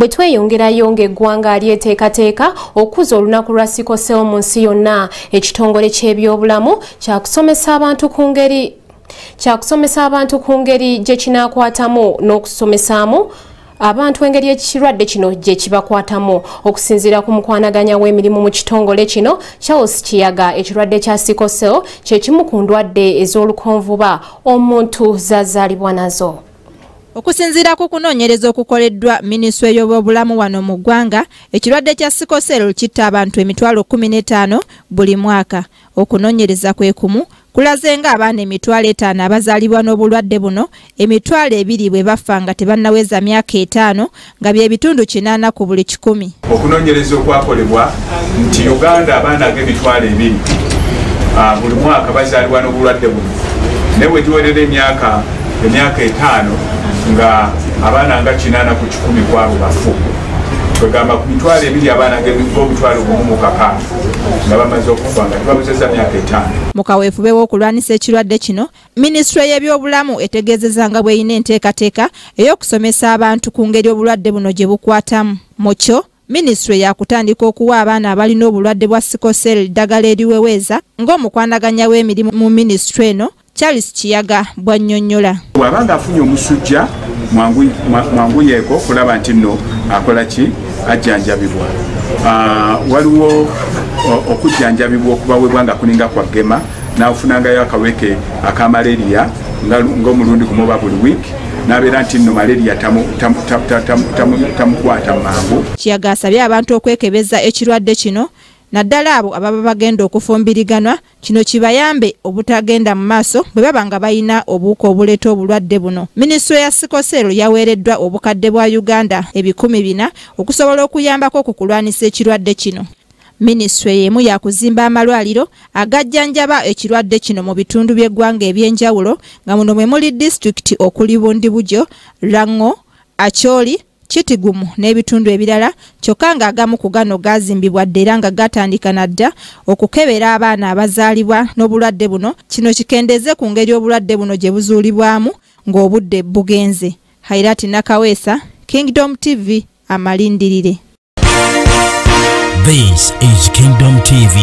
Bwe tweyongerayo ng'eggwanga lyeteekateeka okuza olunaku lwa sickle cell mu nsi yonna, ekitongole ky'ebyobulamu kyakusomesa abantu ku ngeri gye kinaakwatamu n'okusomesaamu abantu engeri ekirwadde kino gye kibakwatamu. Okusinziira ku mukwanaganya w'emirimu mu kitongole kino, Charles Kiyaga, ekirwadde kya sickle cell kye kimu ku ndwadde ez'olukonvuba omuntu z'azaalibwa nazo. Okusinziira ku kunoonyereza okukoleddwa Minisitule y'ebyobulamu wano mu ggwanga, ekirwadde kya sickle cell kitta abantu emitwalo 15 buli mwaka. Okunoonyereza kwe kumu kulaze nga abaana emitwalo 5 abazaalibwa n'obulwadde buno, emitwalo 2 bwe bafa nga tebannaweza myaka 5, nga bye bitundu 80 ku buli 100. Okunoonyereza okwakolebwa nti Uganda abaana ag'emitwalo 2 buli mwaka bazaalibwa n'obulwadde buno, ne bwe giwerera emyaka 5 nga abaana nga 80 ku 100 kwabo bafu. Kwegamba ku mitwalo 2 abaana g'emitwalo 1 nga bamaze okufa nga tebabuzeza myaka 5. Mu kaweefube w'okulwanisa ekirwadde kino, Minisitule y'ebyobulamu etegeezezza nga bw'erina enteekateeka ey'okusomesa abantu ku ngeri obulwadde buno gye bukwatamu. Mu kyo, Minisitule yakutandika okuwa abaana abalina obulwadde bwa sickle cell eddagala eriweweeza, ng'omukwanaganya w'emirimu mu Minisitule eno, Charles Kiyaga bw'annyonnyola. Bw'abanga afunye omusujja mwangu yeeko kulaba nti nno akola ki, ajjanjabibwa. Waliwo okujjanjabibwa okubaweebwa nga kuninga kwa gema, n'afunangayo akaweke aka malaria ng'omulundi gumu oba buli wiiki, n'abeera nti nno malaria tamukwata mangu. Kiyaga asabye abantu okwekebeza ekirwadde kino, naddala abo ababa bagenda okufumbiriganwa, kino kibayambe obutagenda mu maaso bwe baba nga balina obuwuka obuleeta obulwadde buno. Minisitule ya sickle cell yaweereddwa obukadde bwa Uganda 400 okusobola okuyambako ku kulwanisa ekirwadde kino. Minisitule y'emu yakuzimba amalwaliro agajjanjaba ekirwadde kino mu bitundu by'eggwanga eby'enjawulo, nga muno mwe muli disitulikiti okuli Bundibugyo, Lango, Acholi, Kitigumu n'ebitundu ebirala, kyokka nga agamu ku gano gazimbibwa dda era nga gatandika nadda okukebera abaana abazaalibwa n'obulwadde buno, kino kikendeeze ku ngeri obulwadde buno gye buzuulibwamu ng'obudde bugenze. Hairati Nakaweesa, Kingdom TV, amalindirire. This is Kingdom TV.